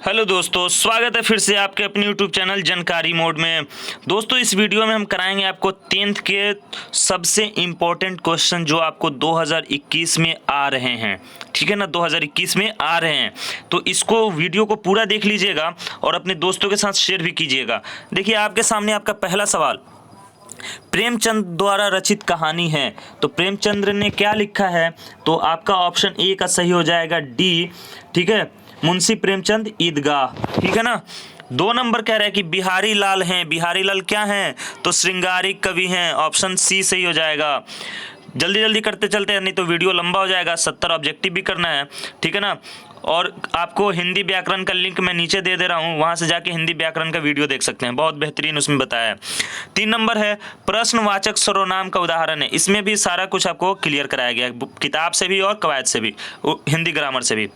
Hello दोस्तों, स्वागत है फिर से आपके अपने यूट्यूब चैनल जानकारी मोड में। दोस्तों, इस वीडियो में हम कराएंगे आपको 10th के सबसे इम्पोर्टेंट क्वेश्चन जो आपको 2021 में आ रहे हैं। ठीक है ना, 2021 में आ रहे हैं, तो इसको वीडियो को पूरा देख लीजिएगा और अपने दोस्तों के साथ शेयर भी कीजिएगा। देखिए, आपके सामने आपका पहला सवाल प्रेमचंद द्वारा रचित कहानी है। तो प्रेमचंद्र ने क्या लिखा है? तो आपका ऑप्शन ए का सही हो जाएगा डी। ठीक है, मुंशी प्रेमचंद ईदगाह। ठीक है ना। 2 नंबर कह रहा है कि बिहारी लाल हैं। बिहारी लाल क्या हैं? तो श्रृंगारिक कवि हैं। ऑप्शन सी सही हो जाएगा। जल्दी जल्दी करते चलते हैं, नहीं तो वीडियो लंबा हो जाएगा। 70 ऑब्जेक्टिव भी करना है। ठीक है ना। और आपको हिंदी व्याकरण का लिंक मैं नीचे दे रहा हूँ, वहाँ से जाके हिंदी व्याकरण का वीडियो देख सकते हैं, बहुत बेहतरीन उसमें बताया है। 3 नंबर है प्रश्नवाचक सर्वनाम का उदाहरण है। इसमें भी सारा कुछ आपको क्लियर कराया गया है, किताब से भी और कवायद से भी, हिंदी ग्रामर से भी।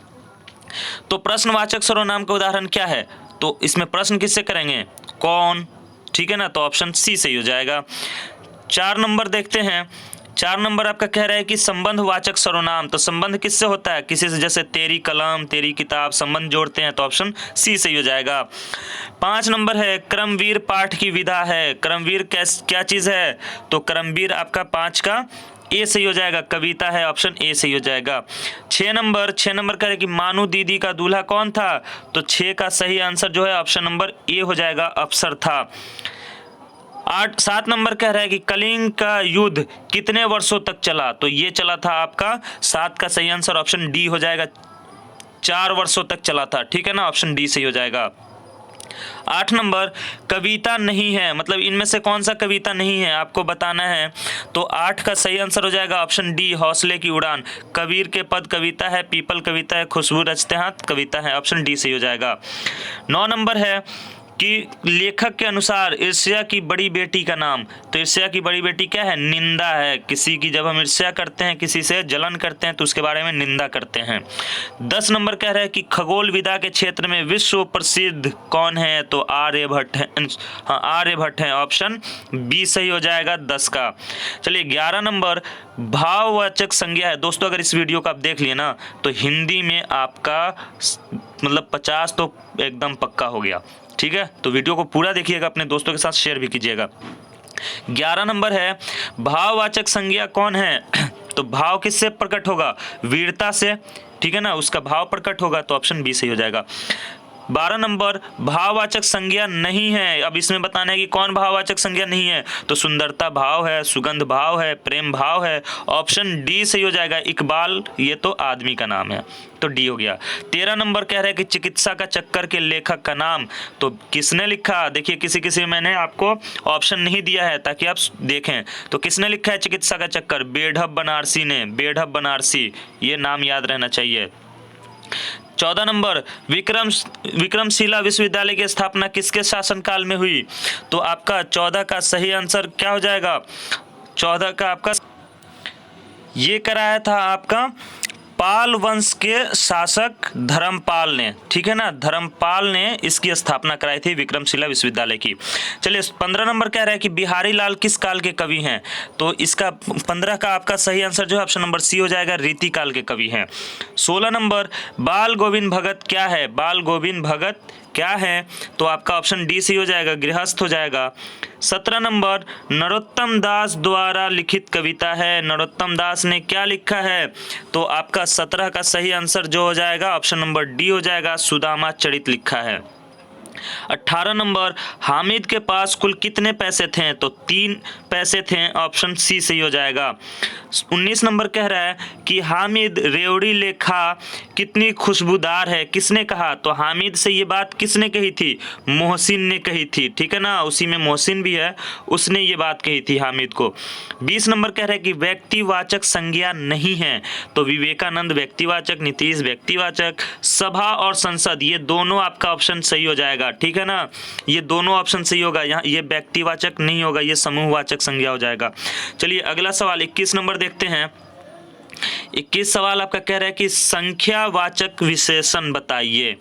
तो प्रश्नवाचक सर्वनाम का उदाहरण क्या है? तो इसमें प्रश्न किससे करेंगे? कौन। ठीक है ना, तो ऑप्शन सी सही हो जाएगा। 4 नंबर देखते हैं। 4 नंबर आपका कह रहा है कि संबंधवाचक सर्वनाम। तो संबंध किससे होता है? किसी से, जैसे तेरी कलम, तेरी किताब, संबंध जोड़ते हैं, तो ऑप्शन सी सही हो जाएगा। 5 नंबर है क्रमवीर पाठ की विधा है। क्रमवीर क्या चीज़ है? तो क्रमवीर आपका 5 का ए सही हो जाएगा, कविता है, ऑप्शन ए सही हो जाएगा। 6 नंबर कह रहे कि मानू दीदी का दूल्हा कौन था? तो 6 का सही आंसर जो है ऑप्शन नंबर ए हो जाएगा, अफसर था। 7 नंबर कह रहा है कि कलिंग का युद्ध कितने वर्षों तक चला? तो ये चला था आपका 7 का सही आंसर ऑप्शन डी हो जाएगा, 4 वर्षों तक चला था। ठीक है ना, ऑप्शन डी सही हो जाएगा। 8 नंबर कविता नहीं है, मतलब इनमें से कौन सा कविता नहीं है आपको बताना है। तो 8 का सही आंसर हो जाएगा ऑप्शन डी, हौसले की उड़ान। कबीर के पद कविता है, पीपल कविता है, खुशबू रचते हाथ कविता है, ऑप्शन डी सही हो जाएगा। 9 नंबर है कि लेखक के अनुसार ईर्ष्या की बड़ी बेटी का नाम। तो ईर्ष्या की बड़ी बेटी क्या है? निंदा है। किसी की जब हम ईर्ष्या करते हैं, किसी से जलन करते हैं, तो उसके बारे में निंदा करते हैं। 10 नंबर कह रहा है कि खगोल विद्या के क्षेत्र में विश्व प्रसिद्ध कौन है? तो आर्यभट्ट है। हाँ, आर्यभट्ट है, ऑप्शन बी सही हो जाएगा 10 का। चलिए 11 नंबर भाववाचक संज्ञा है। दोस्तों, अगर इस वीडियो को आप देख लिए ना, तो हिंदी में आपका मतलब 50 तो एकदम पक्का हो गया। ठीक है, तो वीडियो को पूरा देखिएगा, अपने दोस्तों के साथ शेयर भी कीजिएगा। 11 नंबर है भाववाचक संज्ञा कौन है? तो भाव किससे प्रकट होगा? वीरता से। ठीक है ना, उसका भाव प्रकट होगा, तो ऑप्शन बी सही हो जाएगा। 12 नंबर भाववाचक संज्ञा नहीं है। अब इसमें बताना है कि कौन भाववाचक संज्ञा नहीं है। तो सुंदरता भाव है, सुगंध भाव है, प्रेम भाव है, ऑप्शन डी सही हो जाएगा। इकबाल ये तो आदमी का नाम है, तो डी हो गया। 13 नंबर कह रहा है कि चिकित्सा का चक्कर के लेखक का नाम। तो किसने लिखा? देखिए, किसी मैंने आपको ऑप्शन नहीं दिया है ताकि आप देखें। तो किसने लिखा है चिकित्सा का चक्कर? बेढप बनारसी ने, बेढप बनारसी, ये नाम याद रहना चाहिए। 14 नंबर विक्रमशिला विश्वविद्यालय की स्थापना किसके शासनकाल में हुई? तो आपका 14 का सही आंसर क्या हो जाएगा? 14 का आपका ये कराया था आपका पाल वंश के शासक धर्मपाल ने। ठीक है ना, धर्मपाल ने इसकी स्थापना कराई थी विक्रमशिला विश्वविद्यालय की। चलिए 15 नंबर कह रहा है कि बिहारी लाल किस काल के कवि हैं? तो इसका 15 का आपका सही आंसर जो है ऑप्शन नंबर सी हो जाएगा, रीति काल के कवि हैं। 16 नंबर बाल गोविंद भगत क्या है? बाल गोविंद भगत क्या है? तो आपका ऑप्शन डी सी हो जाएगा, गृहस्थ हो जाएगा। 17 नंबर नरोत्तम दास द्वारा लिखित कविता है। नरोत्तम दास ने क्या लिखा है? तो आपका 17 का सही आंसर जो हो जाएगा ऑप्शन नंबर डी हो जाएगा, सुदामा चरित लिखा है। 18 नंबर हामिद के पास कुल कितने पैसे थे? तो 3 पैसे थे, ऑप्शन सी सही हो जाएगा। 19 नंबर कह रहा है कि हामिद रेवड़ी लेखा कितनी खुशबूदार है, किसने कहा? तो हामिद से ये बात किसने कही थी? मोहसिन ने कही थी। ठीक है ना, उसी में मोहसिन भी है, उसने ये बात कही थी हामिद को। 20 नंबर कह रहा है कि व्यक्तिवाचक संज्ञा नहीं है। तो विवेकानंद व्यक्तिवाचक, नीतीश व्यक्तिवाचक, सभा और संसद ये दोनों आपका ऑप्शन सही हो जाएगा। ठीक है ना, ये दोनों ऑप्शन सही होगा। यहाँ ये व्यक्तिवाचक नहीं होगा, ये समूहवाचक संज्ञा हो जाएगा। चलिए अगला सवाल 21 नंबर देखते हैं। 21 सवाल आपका कह रहा है कि संख्यावाचक विशेषण बताइए।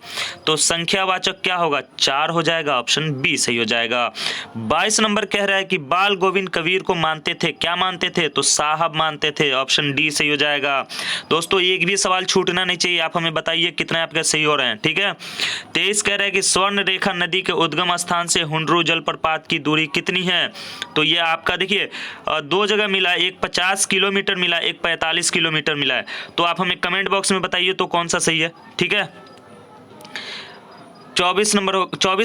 तो संख्यावाचक क्या होगा, 4 हो जाएगा, ऑप्शन बी सही हो जाएगा। 22 नंबर कह रहा है कि बाल गोविंद कबीर को मानते थे, क्या मानते थे, तो साहब मानते थे, ऑप्शन डी सही हो जाएगा। दोस्तों एक भी सवाल छूटना नहीं चाहिए, आप हमें बताइए कितने आपके सही हो रहे हैं, ठीक है। 23 कह रहा है कि स्वर्ण रेखा नदी के उद्गम स्थान से हुंडरू जलप्रपात की दूरी कितनी है। तो ये आपका देखिए 2 जगह मिला, एक 50 किलोमीटर मिला, एक 45 किलोमीटर मिला है। तो आप हमें कमेंट बॉक्स में बताइए तो कौन सा सही है, ठीक है। 24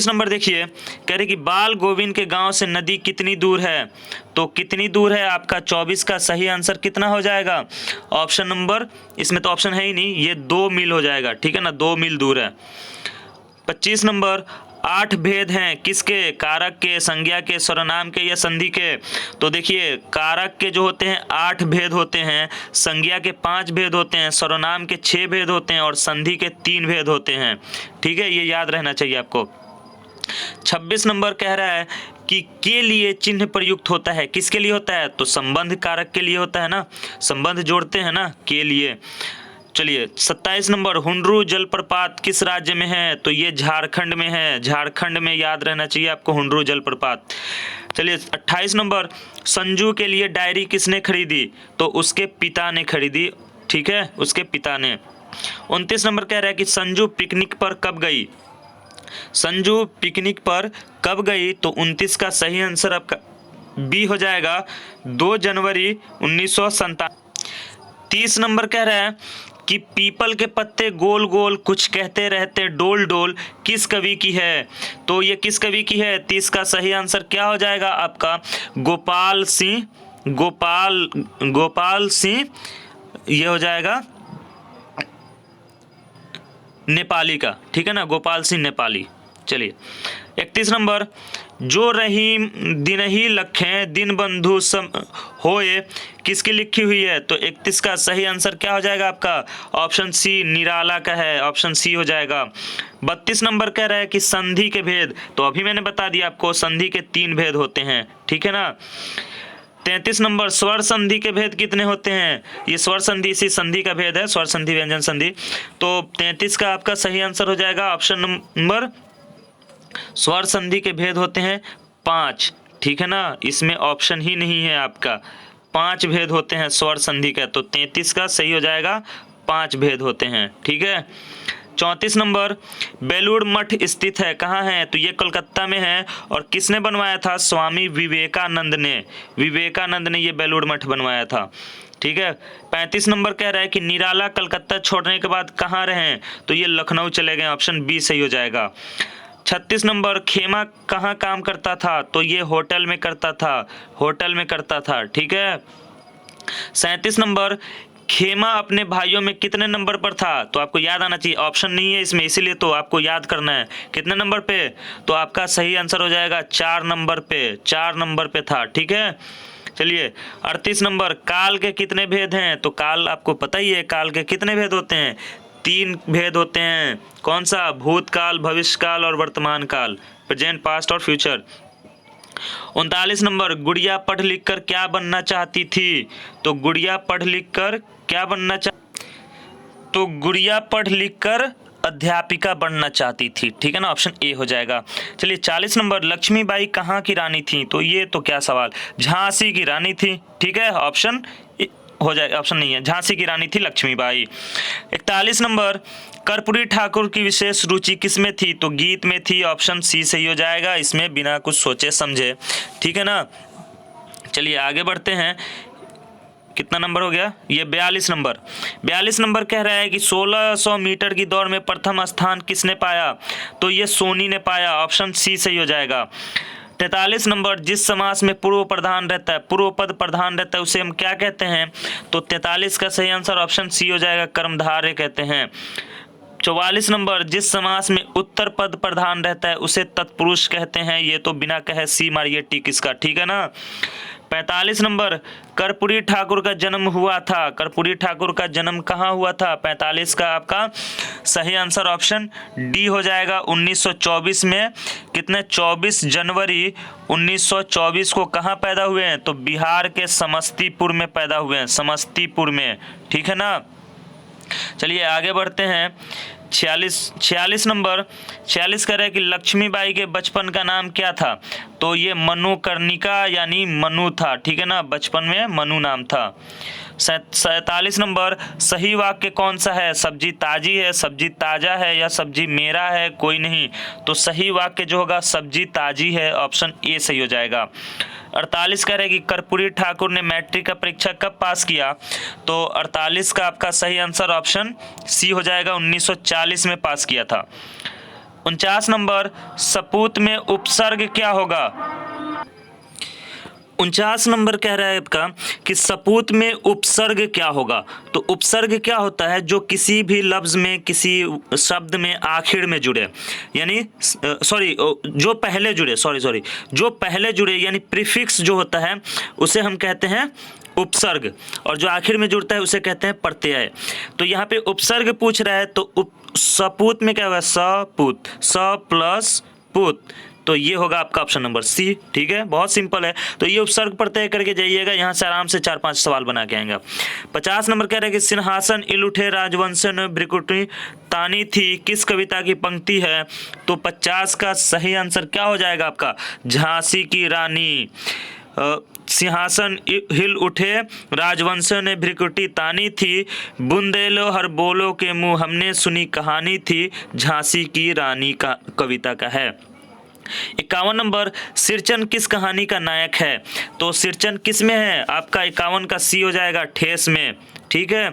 नंबर देखिए, कह रहे कि बाल गोविंद के गांव से नदी कितनी दूर है। तो कितनी दूर है आपका 24 का सही आंसर कितना हो जाएगा, ऑप्शन नंबर, इसमें तो ऑप्शन है ही नहीं, ये 2 मील हो जाएगा, ठीक है ना, 2 मील दूर है। 25 नंबर, 8 भेद हैं किसके, कारक के, संज्ञा के, सर्वनाम के या संधि के। तो देखिए कारक के जो होते हैं 8 भेद होते हैं, संज्ञा के 5 भेद होते हैं, सर्वनाम के 6 भेद होते हैं और संधि के 3 भेद होते हैं, ठीक है, ये याद रहना चाहिए आपको। 26 नंबर कह रहा है कि के लिए चिन्ह प्रयुक्त होता है, किसके लिए होता है, तो संबंध कारक के लिए होता है ना, संबंध जोड़ते हैं ना, के लिए। चलिए 27 नंबर, हुंडरू जलप्रपात किस राज्य में है, तो ये झारखंड में है, झारखंड में याद रहना चाहिए आपको हुंडरू जलप्रपात। चलिए 28 नंबर, संजू के लिए डायरी किसने खरीदी, तो उसके पिता ने खरीदी, ठीक है, उसके पिता ने। 29 नंबर कह रहा है कि संजू पिकनिक पर कब गई, संजू पिकनिक पर कब गई, तो 29 का सही आंसर आपका बी हो जाएगा, 2 जनवरी 1997। 30 नंबर कह रहा है कि पीपल के पत्ते गोल गोल कुछ कहते रहते डोल डोल किस कवि की है। तो ये किस कवि की है, 30 का सही आंसर क्या हो जाएगा आपका, गोपाल सिंह, गोपाल सिंह, ये हो जाएगा नेपाली का, ठीक है ना, गोपाल सिंह नेपाली। चलिए 31 नंबर, जो रहीम दिन ही लखें दिन बंधु सम होए किसकी लिखी हुई है। तो 31 का सही आंसर क्या हो जाएगा आपका, ऑप्शन सी निराला का है, ऑप्शन सी हो जाएगा। 32 नंबर कह रहा है कि संधि के भेद, तो अभी मैंने बता दिया आपको संधि के 3 भेद होते हैं, ठीक है ना। 33 नंबर, स्वर संधि के भेद कितने होते हैं, ये स्वर संधि इसी संधि का भेद है, स्वर संधि व्यंजन संधि। तो 33 का आपका सही आंसर हो जाएगा ऑप्शन नंबर, स्वर संधि के भेद होते हैं 5, ठीक है ना, इसमें ऑप्शन ही नहीं है आपका, 5 भेद होते हैं स्वर संधि का। तो 33 का सही हो जाएगा, 5 भेद होते हैं, ठीक है। 34 नंबर, बेलूर मठ स्थित है, कहाँ है, तो ये कोलकाता में है और किसने बनवाया था, स्वामी विवेकानंद ने, विवेकानंद ने ये बेलूर मठ बनवाया था, ठीक है। 35 नंबर कह रहा है कि निराला कलकत्ता छोड़ने के बाद कहाँ रहे, तो ये लखनऊ चले गए, ऑप्शन बी सही हो जाएगा। 36 नंबर, खेमा कहाँ काम करता था, तो ये होटल में करता था, होटल में करता था, ठीक है। 37 नंबर, खेमा अपने भाइयों में कितने नंबर पर था, तो आपको याद आना चाहिए, ऑप्शन नहीं है इसमें, इसीलिए तो आपको याद करना है कितने नंबर पे, तो आपका सही आंसर हो जाएगा 4 नंबर पे, 4 नंबर पे था, ठीक है। चलिए 38 नंबर, काल के कितने भेद हैं, तो काल आपको पता ही है, काल के कितने भेद होते हैं, 3 भेद होते हैं, कौन सा, भूतकाल, भविष्यकाल और वर्तमान काल, प्रेजेंट, पास्ट और फ्यूचर। 39 नंबर, गुड़िया पढ़ लिख कर क्या बनना चाहती थी, तो गुड़िया पढ़ लिख कर क्या बनना तो गुड़िया पढ़ लिख कर अध्यापिका बनना चाहती थी, ठीक है ना, ऑप्शन ए हो जाएगा। चलिए 40 नंबर, लक्ष्मीबाई कहाँ की रानी थी, तो ये तो क्या सवाल, झांसी की रानी थी, ठीक है, ऑप्शन हो जाएगा, ऑप्शन नहीं है, झांसी की रानी थी लक्ष्मीबाई। 41 नंबर, कर्पूरी ठाकुर की विशेष रुचि किसमें थी, तो गीत में थी, ऑप्शन सी सही हो जाएगा, इसमें बिना कुछ सोचे समझे, ठीक है ना। चलिए आगे बढ़ते हैं, कितना नंबर हो गया, ये 42 नंबर। 42 नंबर कह रहा है कि 1600 मीटर की दौड़ में प्रथम स्थान किसने पाया, तो ये सोनी ने पाया, ऑप्शन सी सही हो जाएगा। 43 नंबर, जिस समास में पूर्व प्रधान रहता है, पूर्व पद प्रधान रहता है, उसे हम क्या कहते हैं, तो 43 का सही आंसर ऑप्शन सी हो जाएगा, कर्मधारय कहते हैं। 44 नंबर, जिस समास में उत्तर पद प्रधान रहता है उसे तत्पुरुष कहते हैं, ये तो बिना कहे सी मारिए टिक इसका, ठीक है ना। 45 नंबर, कर्पूरी ठाकुर का जन्म हुआ था। कर्पूरी ठाकुर का जन्म कहाँ हुआ था? 45 का आपका सही आंसर ऑप्शन डी हो जाएगा, 1924 में। कितने? 24 जनवरी 1924 को कहाँ पैदा हुए हैं? तो बिहार के समस्तीपुर में पैदा हुए हैं, समस्तीपुर में, ठीक है ना। चलिए आगे बढ़ते हैं। 46 नंबर, 46 कह रहे हैं कि लक्ष्मीबाई के बचपन का नाम क्या था? तो ये मनुकर्णिका यानी मनु था, ठीक है ना, बचपन में मनु नाम था। 47 नंबर, सही वाक्य कौन सा है? सब्जी ताजी है, सब्जी ताजा है, या सब्जी मेरा है, कोई नहीं। तो सही वाक्य जो होगा सब्जी ताजी है, ऑप्शन ए सही हो जाएगा। 48 कह रहे हैं कि कर्पूरी ठाकुर ने मैट्रिक का परीक्षा कब पास किया? तो 48 का आपका सही आंसर ऑप्शन सी हो जाएगा, 1940 में पास किया था। 49 नंबर, सपूत में उपसर्ग क्या होगा? 49 नंबर कह रहा है आपका कि सपूत में उपसर्ग क्या होगा? तो उपसर्ग क्या होता है? जो किसी भी लफ्ज में, किसी शब्द में आखिर में जुड़े, यानी जो पहले जुड़े, जो पहले जुड़े यानी प्रीफिक्स जो होता है उसे हम कहते हैं उपसर्ग, और जो आखिर में जुड़ता है उसे कहते हैं प्रत्यय। तो यहाँ पे उपसर्ग पूछ रहा है, तो सपूत में क्या होगा? सपूत, स प्लस पुत, तो ये होगा आपका ऑप्शन नंबर सी, ठीक है, बहुत सिंपल है। तो ये उपसर्ग प्रत्यय करके जाइएगा, यहाँ से आराम से 4-5 सवाल बना के आएंगे। 50 नंबर कह रहे हैं कि सिंहासन इलुठे राजवंशन भ्रिकुटी तानी थी, किस कविता की पंक्ति है? तो 50 का सही आंसर क्या हो जाएगा आपका? झांसी की रानी। सिंहासन हिल उठे राजवंशों ने भ्रिकुटी तानी थी, बुंदेलो हर बोलो के मुंह हमने सुनी कहानी थी, झांसी की रानी का कविता का है। 51 नंबर, सिरचन किस कहानी का नायक है? तो सिरचन किस में है? आपका 51 का सी हो जाएगा, ठेस में, ठीक है।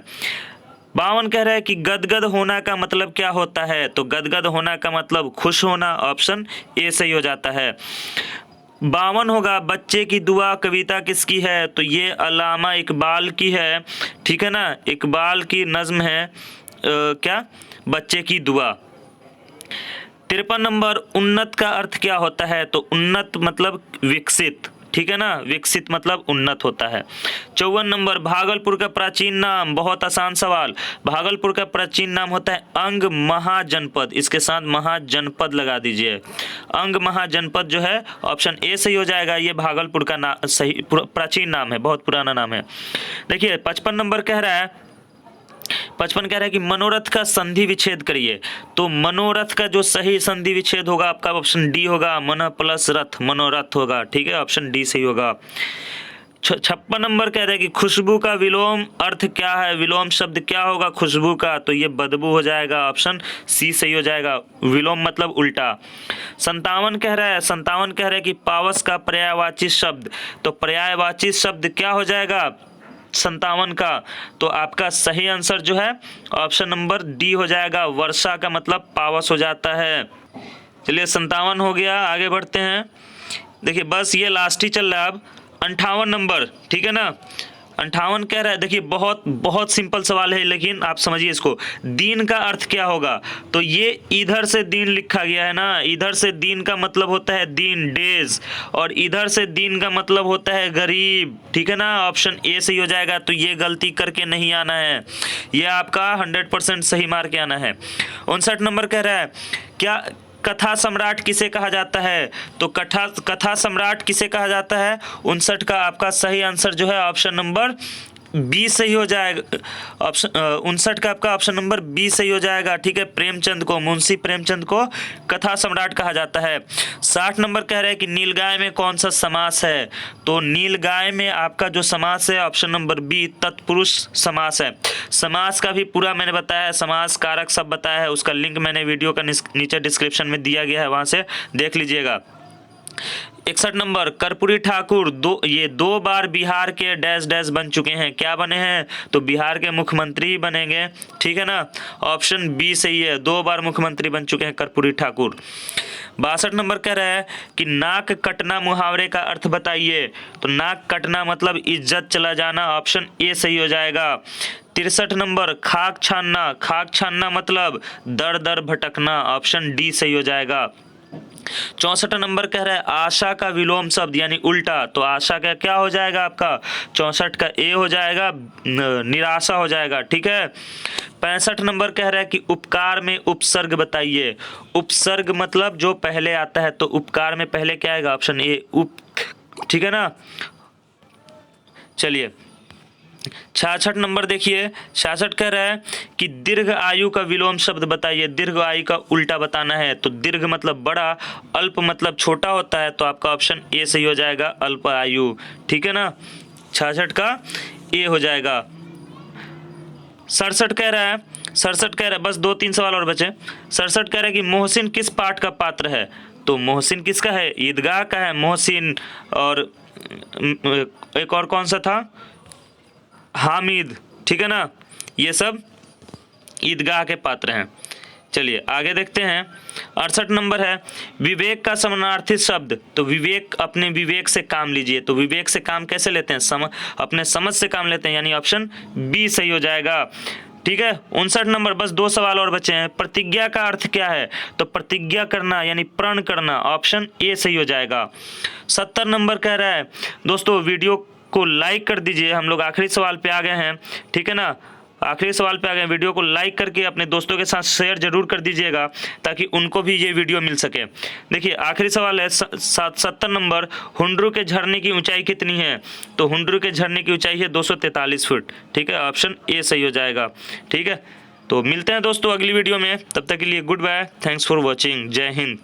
52 कह रहा है कि गदगद होना का मतलब क्या होता है? तो गदगद होना का मतलब खुश होना, ऑप्शन ए सही हो जाता है। 52 होगा, बच्चे की दुआ कविता किसकी है? तो ये अल्लामा इकबाल की है, ठीक है ना, इकबाल की नज्म है क्या? बच्चे की दुआ। 53 नंबर, उन्नत का अर्थ क्या होता है? तो उन्नत मतलब विकसित, ठीक है ना, विकसित मतलब उन्नत होता है। 54 नंबर, भागलपुर का प्राचीन नाम, बहुत आसान सवाल, भागलपुर का प्राचीन नाम होता है अंग महाजनपद, इसके साथ महाजनपद लगा दीजिए, अंग महाजनपद जो है ऑप्शन ए सही हो जाएगा। ये भागलपुर का सही प्राचीन नाम है, बहुत पुराना नाम है। देखिए 55 नंबर कह रहा है, 55 कह रहा है कि मनोरथ का संधि विच्छेद करिए। तो मनोरथ का जो सही संधि विच्छेद होगा आपका ऑप्शन डी होगा, मन प्लस रथ, मनोरथ होगा, ठीक है, ऑप्शन डी सही होगा। 56 नंबर कह रहे हैं कि खुशबू का विलोम अर्थ क्या है? विलोम शब्द क्या होगा खुशबू का? तो ये बदबू हो जाएगा, ऑप्शन सी सही हो जाएगा, विलोम मतलब उल्टा। 57 कह रहा है, 57 कह रहे हैं कि पावस का पर्यायवाची शब्द, तो पर्यायवाची शब्द क्या हो जाएगा 57 का? तो आपका सही आंसर जो है ऑप्शन नंबर डी हो जाएगा, वर्षा का मतलब पावस हो जाता है। चलिए 57 हो गया, आगे बढ़ते हैं। देखिए बस ये लास्ट ही चल रहा है अब। 58 नंबर, ठीक है ना, 58 कह रहा है, देखिए बहुत सिंपल सवाल है, लेकिन आप समझिए इसको। दीन का अर्थ क्या होगा? तो ये इधर से दीन लिखा गया है ना, इधर से दीन का मतलब होता है दिन, डेज, और इधर से दीन का मतलब होता है गरीब, ठीक है ना, ऑप्शन ए सही हो जाएगा। तो ये गलती करके नहीं आना है, ये आपका 100% सही मार के आना है। 59 नंबर कह रहा है, क्या कथा सम्राट किसे कहा जाता है? तो कथा सम्राट किसे कहा जाता है? 59 का आपका सही आंसर जो है ऑप्शन नंबर बी सही हो जाएगा, ऑप्शन 59 का आपका ऑप्शन नंबर बी सही हो जाएगा, ठीक है। प्रेमचंद को, मुंशी प्रेमचंद को कथा सम्राट कहा जाता है। 60 नंबर कह रहे हैं कि नीलगाय में कौन सा समास है? तो नीलगाय में आपका जो समास है ऑप्शन नंबर बी तत्पुरुष समास है। समास का भी पूरा मैंने बताया है, समास कारक सब बताया है, उसका लिंक मैंने वीडियो का नीचे डिस्क्रिप्शन में दिया गया है, वहां से देख लीजिएगा। 61 नंबर, कर्पूरी ठाकुर दो बार बिहार के डैश डैश बन चुके हैं, क्या बने हैं? तो बिहार के मुख्यमंत्री ही बनेंगे, ठीक है ना, ऑप्शन बी सही है, 2 बार मुख्यमंत्री बन चुके हैं कर्पूरी ठाकुर। 62 नंबर कह रहा है कि नाक कटना मुहावरे का अर्थ बताइए। तो नाक कटना मतलब इज्जत चला जाना, ऑप्शन ए सही हो जाएगा। 63 नंबर, खाक छानना मतलब दर दर भटकना, ऑप्शन डी सही हो जाएगा। 64 नंबर कह रहा है आशा का विलोम शब्द यानी उल्टा, तो आशा का क्या हो जाएगा आपका 64 का ए हो जाएगा, निराशा हो जाएगा। ठीक है। 65 नंबर कह रहा है कि उपकार में उपसर्ग बताइए। उपसर्ग मतलब जो पहले आता है, तो उपकार में पहले क्या आएगा, ऑप्शन ए उप। ठीक है ना। चलिए 66 नंबर देखिए, 66 कह रहा है कि दीर्घ आयु का विलोम शब्द बताइए। दीर्घ आयु का उल्टा बताना है, तो दीर्घ मतलब बड़ा, अल्प मतलब छोटा होता है, तो आपका ऑप्शन ए सही हो जाएगा, अल्प आयु। ठीक है ना। 66 का ए हो जाएगा। 67 कह रहा है, 67 कह रहा है, बस 2-3 सवाल और बचे। 67 कह रहा है कि मोहसिन किस पाठ का पात्र है, तो मोहसिन किसका है, ईदगाह का है मोहसिन, और एक और कौन सा था, हामिद। ठीक है ना। ये सब ईदगाह के पात्र हैं। चलिए आगे देखते हैं। 68 नंबर है विवेक का समानार्थी शब्द, तो विवेक, अपने विवेक से काम लीजिए। तो विवेक से काम कैसे लेते हैं, अपने समझ से काम लेते हैं, यानी ऑप्शन बी सही हो जाएगा। ठीक है। 59 नंबर, बस 2 सवाल और बचे हैं। प्रतिज्ञा का अर्थ क्या है, तो प्रतिज्ञा करना यानी प्रण करना, ऑप्शन ए सही हो जाएगा। 70 नंबर कह रहा है, दोस्तों वीडियो को लाइक कर दीजिए, हम लोग आखिरी सवाल पे आ गए हैं। ठीक है ना। आखिरी सवाल पे आ गए। वीडियो को लाइक करके अपने दोस्तों के साथ शेयर जरूर कर दीजिएगा, ताकि उनको भी ये वीडियो मिल सके। देखिए आखिरी सवाल है 70 नंबर, हुंड्रू के झरने की ऊंचाई कितनी है, तो हुंड्रू के झरने की ऊंचाई है 243 फुट। ठीक है। ऑप्शन ए सही हो जाएगा। ठीक है। तो मिलते हैं दोस्तों अगली वीडियो में, तब तक के लिए goodbye, thanks for watching, जय हिंद।